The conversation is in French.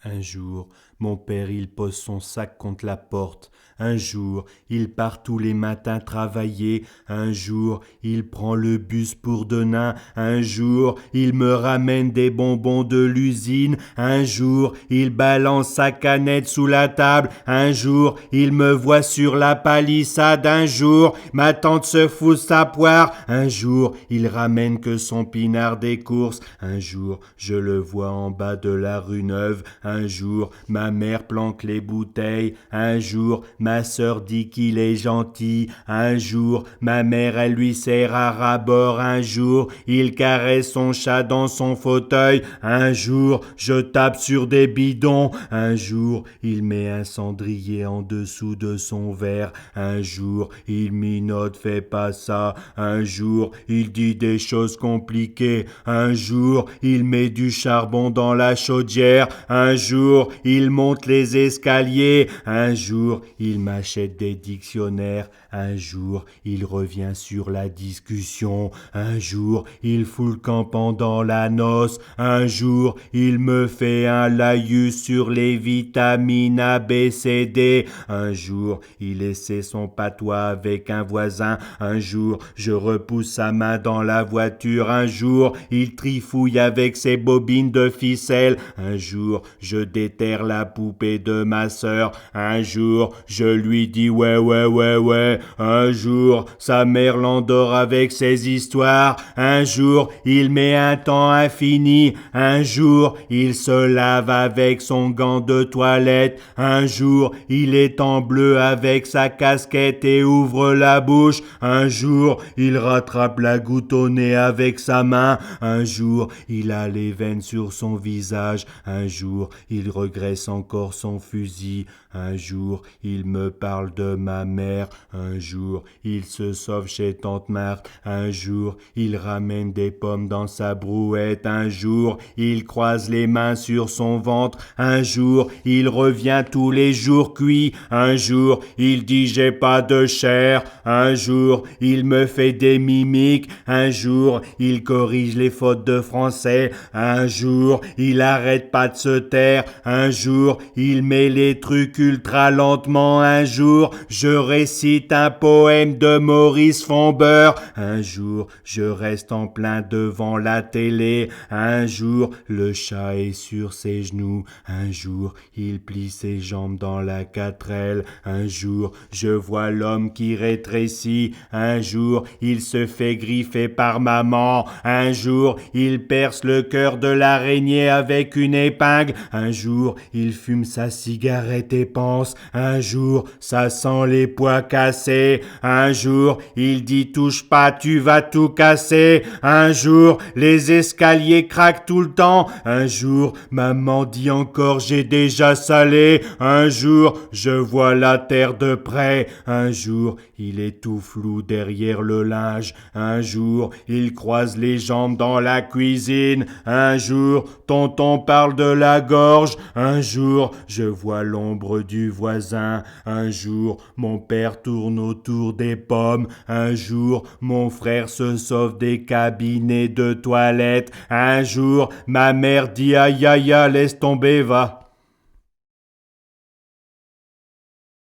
Un jour, mon père, il pose son sac contre la porte. Un jour, il part tous les matins travailler. Un jour, il prend le bus pour Denain. Un jour, il me ramène des bonbons de l'usine. Un jour, il balance sa canette sous la table. Un jour, il me voit sur la palissade. Un jour, ma tante se fout sa poire. Un jour, il ramène que son pinard des courses. Un jour, je le vois en bas de la rue Neuve. Un jour, ma mère planque les bouteilles. Un jour, ma sœur dit qu'il est gentil. Un jour, ma mère, elle lui sert à ras-bord. Un jour, il caresse son chat dans son fauteuil. Un jour, je tape sur des bidons. Un jour, il met un cendrier en dessous de son verre. Un jour, il minote, fais pas ça. Un jour, il dit des choses compliquées. Un jour, il met du charbon dans la chaudière. Un jour, il monte les escaliers. Un jour, il m'achète des dictionnaires. Un jour, il revient sur la discussion. Un jour, il fout le camp pendant la noce. Un jour, il me fait un laïus sur les vitamines A, B, C, D. Un jour, il essaie son patois avec un voisin. Un jour, je repousse sa main dans la voiture. Un jour, il trifouille avec ses bobines de ficelle. Un jour, je déterre la poupée de ma sœur. Un jour, je lui dis ouais, ouais, ouais, ouais. Un jour, sa mère l'endort avec ses histoires. Un jour, il met un temps infini. Un jour, il se lave avec son gant de toilette. Un jour, il est en bleu avec sa casquette et ouvre la bouche. Un jour, il rattrape la goutte au nez avec sa main. Un jour, il a les veines sur son visage. Un jour, il regresse encore son fusil. Un jour, il me parle de ma mère. Un jour, il se sauve chez tante Marthe. Un jour, il ramène des pommes dans sa brouette. Un jour, il croise les mains sur son ventre. Un jour, il revient tous les jours cuit. Un jour, il dit j'ai pas de chair. Un jour, il me fait des mimiques. Un jour, il corrige les fautes de français. Un jour, il arrête pas de se taire. Un jour, il met les trucs ultra lentement. Un jour, je récite un poème de Maurice Fombeur. Un jour, je reste en plein devant la télé. Un jour, le chat est sur ses genoux. Un jour, il plie ses jambes dans la 4L. Un jour, je vois l'homme qui rétrécit. Un jour, il se fait griffer par maman. Un jour, il perce le cœur de l'araignée avec une épingle. Un jour, il fume sa cigarette et pense. Un jour, ça sent les pois cassés. Un jour, il dit touche pas, tu vas tout casser. Un jour, les escaliers craquent tout le temps. Un jour, maman dit encore j'ai déjà salé. Un jour, je vois la terre de près. Un jour, il est tout flou derrière le linge. Un jour, il croise les jambes dans la cuisine. Un jour, tonton parle de la gorge. Un jour, je vois l'ombre du voisin. Un jour, mon père tourne autour des pommes. Un jour, mon frère se sauve des cabinets de toilette. Un jour, ma mère dit aïe aïe aïe, laisse tomber, va.